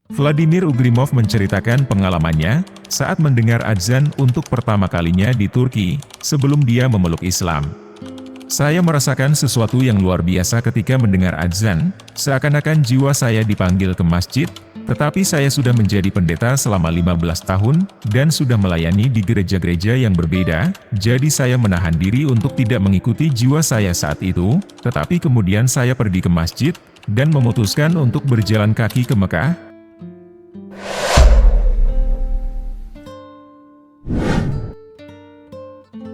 Vladimir Ugrimov menceritakan pengalamannya saat mendengar azan untuk pertama kalinya di Turki sebelum dia memeluk Islam. Saya merasakan sesuatu yang luar biasa ketika mendengar azan, seakan-akan jiwa saya dipanggil ke masjid, tetapi saya sudah menjadi pendeta selama 15 tahun dan sudah melayani di gereja-gereja yang berbeda, jadi saya menahan diri untuk tidak mengikuti jiwa saya saat itu, tetapi kemudian saya pergi ke masjid dan memutuskan untuk berjalan kaki ke Mekah.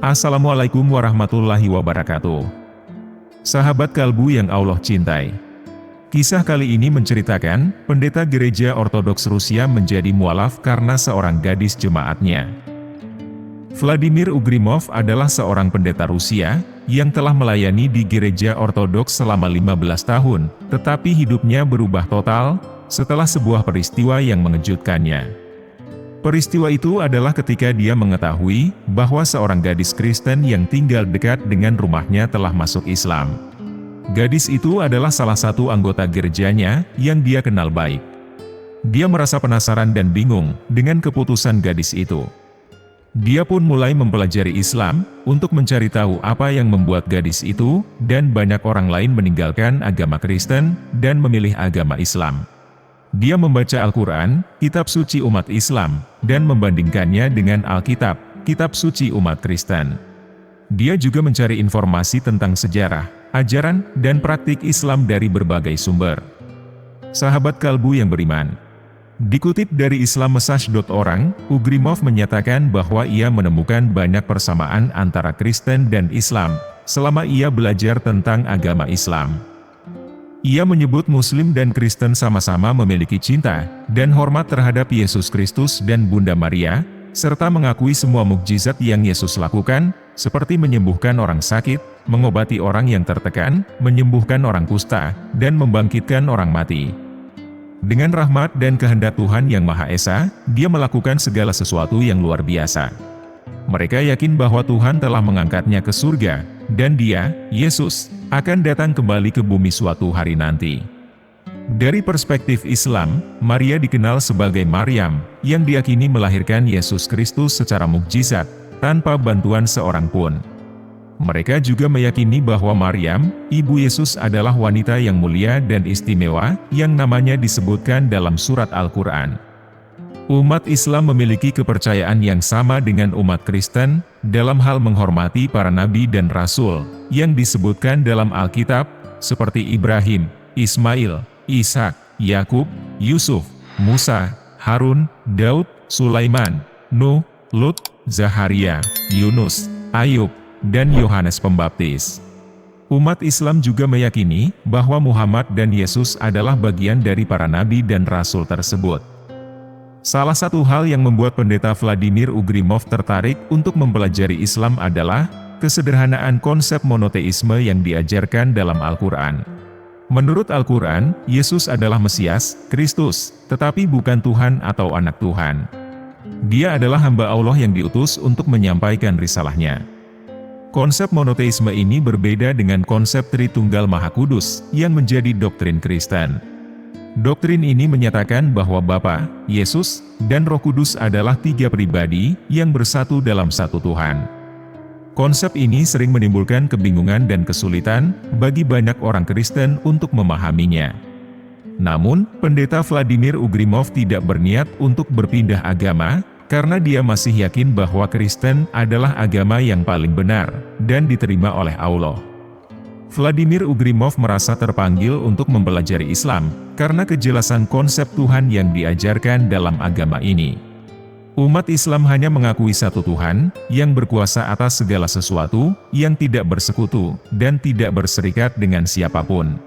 Assalamualaikum warahmatullahi wabarakatuh. Sahabat kalbu yang Allah cintai. Kisah kali ini menceritakan, pendeta gereja Ortodoks Rusia menjadi mualaf karena seorang gadis jemaatnya. Vladimir Ugrimov adalah seorang pendeta Rusia, yang telah melayani di gereja Ortodoks selama 15 tahun, tetapi hidupnya berubah total, setelah sebuah peristiwa yang mengejutkannya. Peristiwa itu adalah ketika dia mengetahui bahwa seorang gadis Kristen yang tinggal dekat dengan rumahnya telah masuk Islam. Gadis itu adalah salah satu anggota gerejanya yang dia kenal baik. Dia merasa penasaran dan bingung dengan keputusan gadis itu. Dia pun mulai mempelajari Islam untuk mencari tahu apa yang membuat gadis itu dan banyak orang lain meninggalkan agama Kristen dan memilih agama Islam. Dia membaca Al-Quran, kitab suci umat Islam, dan membandingkannya dengan Alkitab, kitab suci umat Kristen. Dia juga mencari informasi tentang sejarah, ajaran, dan praktik Islam dari berbagai sumber. Sahabat kalbu yang beriman. Dikutip dari islammessage.org, Ugrimov menyatakan bahwa ia menemukan banyak persamaan antara Kristen dan Islam, selama ia belajar tentang agama Islam. Ia menyebut Muslim dan Kristen sama-sama memiliki cinta dan hormat terhadap Yesus Kristus dan Bunda Maria, serta mengakui semua mukjizat yang Yesus lakukan, seperti menyembuhkan orang sakit, mengobati orang yang tertekan, menyembuhkan orang kusta, dan membangkitkan orang mati. Dengan rahmat dan kehendak Tuhan Yang Maha Esa, dia melakukan segala sesuatu yang luar biasa. Mereka yakin bahwa Tuhan telah mengangkatnya ke surga, dan dia, Yesus, akan datang kembali ke bumi suatu hari nanti. Dari perspektif Islam, Maria dikenal sebagai Maryam, yang diyakini melahirkan Yesus Kristus secara mukjizat, tanpa bantuan seorang pun. Mereka juga meyakini bahwa Maryam, ibu Yesus adalah wanita yang mulia dan istimewa, yang namanya disebutkan dalam surat Al-Quran. Umat Islam memiliki kepercayaan yang sama dengan umat Kristen, dalam hal menghormati para nabi dan rasul, yang disebutkan dalam Alkitab, seperti Ibrahim, Ismail, Ishak, Yakub, Yusuf, Musa, Harun, Daud, Sulaiman, Nuh, Lut, Zaharia, Yunus, Ayub, dan Yohanes Pembaptis. Umat Islam juga meyakini bahwa Muhammad dan Yesus adalah bagian dari para nabi dan rasul tersebut. Salah satu hal yang membuat pendeta Vladimir Ugrimov tertarik untuk mempelajari Islam adalah kesederhanaan konsep monoteisme yang diajarkan dalam Al-Quran. Menurut Al-Quran, Yesus adalah Mesias, Kristus, tetapi bukan Tuhan atau anak Tuhan. Dia adalah hamba Allah yang diutus untuk menyampaikan risalahnya. Konsep monoteisme ini berbeda dengan konsep Tritunggal Maha Kudus yang menjadi doktrin Kristen. Doktrin ini menyatakan bahwa Bapa, Yesus, dan Roh Kudus adalah tiga pribadi yang bersatu dalam satu Tuhan. Konsep ini sering menimbulkan kebingungan dan kesulitan bagi banyak orang Kristen untuk memahaminya. Namun, pendeta Vladimir Ugrimov tidak berniat untuk berpindah agama, karena dia masih yakin bahwa Kristen adalah agama yang paling benar dan diterima oleh Allah. Vladimir Ugrimov merasa terpanggil untuk mempelajari Islam, karena kejelasan konsep Tuhan yang diajarkan dalam agama ini. Umat Islam hanya mengakui satu Tuhan, yang berkuasa atas segala sesuatu, yang tidak bersekutu, dan tidak berserikat dengan siapapun.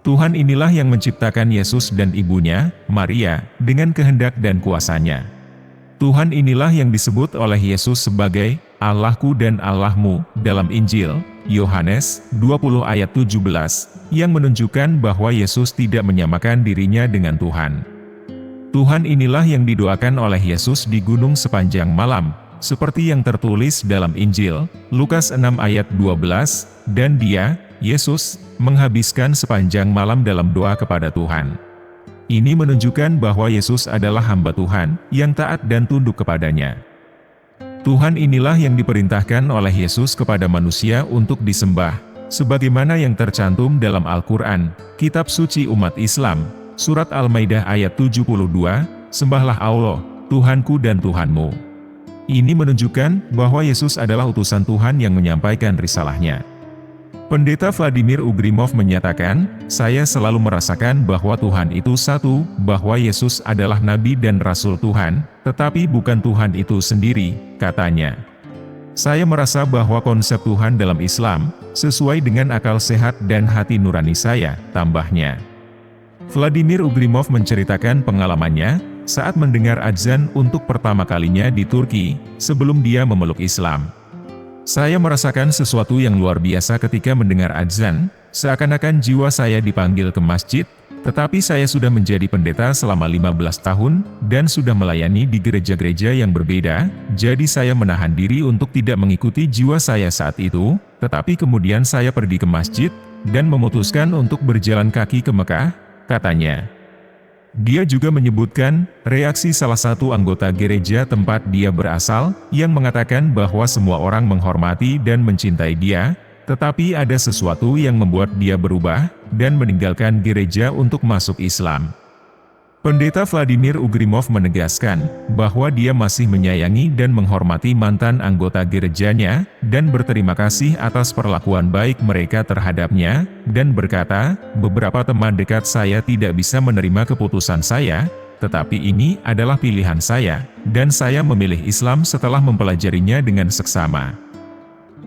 Tuhan inilah yang menciptakan Yesus dan ibunya, Maria, dengan kehendak dan kuasanya. Tuhan inilah yang disebut oleh Yesus sebagai Allahku dan Allahmu dalam Injil Yohanes 20 ayat 17, yang menunjukkan bahwa Yesus tidak menyamakan dirinya dengan Tuhan. Tuhan inilah yang didoakan oleh Yesus di gunung sepanjang malam, seperti yang tertulis dalam Injil Lukas 6 ayat 12, dan dia, Yesus, menghabiskan sepanjang malam dalam doa kepada Tuhan. Ini menunjukkan bahwa Yesus adalah hamba Tuhan, yang taat dan tunduk kepadanya. Tuhan inilah yang diperintahkan oleh Yesus kepada manusia untuk disembah, sebagaimana yang tercantum dalam Al-Quran, Kitab Suci Umat Islam, Surat Al-Maidah ayat 72, "Sembahlah Allah, Tuhanku dan Tuhanmu." Ini menunjukkan bahwa Yesus adalah utusan Tuhan yang menyampaikan risalahnya. Pendeta Vladimir Ugrimov menyatakan, "Saya selalu merasakan bahwa Tuhan itu satu, bahwa Yesus adalah Nabi dan Rasul Tuhan, tetapi bukan Tuhan itu sendiri," katanya. "Saya merasa bahwa konsep Tuhan dalam Islam, sesuai dengan akal sehat dan hati nurani saya," tambahnya. Vladimir Ugrimov menceritakan pengalamannya, saat mendengar azan untuk pertama kalinya di Turki, sebelum dia memeluk Islam. "Saya merasakan sesuatu yang luar biasa ketika mendengar azan, seakan-akan jiwa saya dipanggil ke masjid, tetapi saya sudah menjadi pendeta selama 15 tahun, dan sudah melayani di gereja-gereja yang berbeda, jadi saya menahan diri untuk tidak mengikuti jiwa saya saat itu, tetapi kemudian saya pergi ke masjid, dan memutuskan untuk berjalan kaki ke Mekah," katanya. Dia juga menyebutkan reaksi salah satu anggota gereja tempat dia berasal, yang mengatakan bahwa semua orang menghormati dan mencintai dia, tetapi ada sesuatu yang membuat dia berubah, dan meninggalkan gereja untuk masuk Islam. Pendeta Vladimir Ugrimov menegaskan bahwa dia masih menyayangi dan menghormati mantan anggota gerejanya, dan berterima kasih atas perlakuan baik mereka terhadapnya, dan berkata, "Beberapa teman dekat saya tidak bisa menerima keputusan saya, tetapi ini adalah pilihan saya, dan saya memilih Islam setelah mempelajarinya dengan seksama."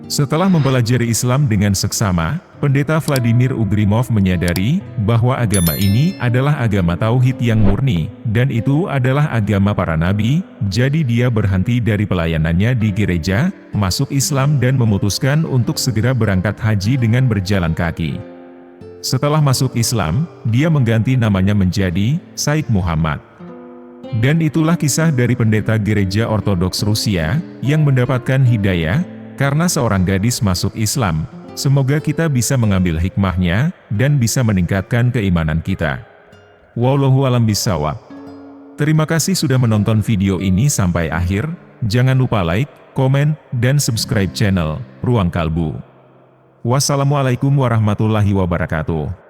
Setelah mempelajari Islam dengan seksama, Pendeta Vladimir Ugrimov menyadari bahwa agama ini adalah agama tauhid yang murni, dan itu adalah agama para nabi, jadi dia berhenti dari pelayanannya di gereja, masuk Islam dan memutuskan untuk segera berangkat haji dengan berjalan kaki. Setelah masuk Islam, dia mengganti namanya menjadi Said Muhammad. Dan itulah kisah dari pendeta gereja Ortodoks Rusia, yang mendapatkan hidayah, karena seorang gadis masuk Islam. Semoga kita bisa mengambil hikmahnya, dan bisa meningkatkan keimanan kita. Wallahu a'lam bishawab. Terima kasih sudah menonton video ini sampai akhir. Jangan lupa like, komen, dan subscribe channel Ruang Kalbu. Wassalamualaikum warahmatullahi wabarakatuh.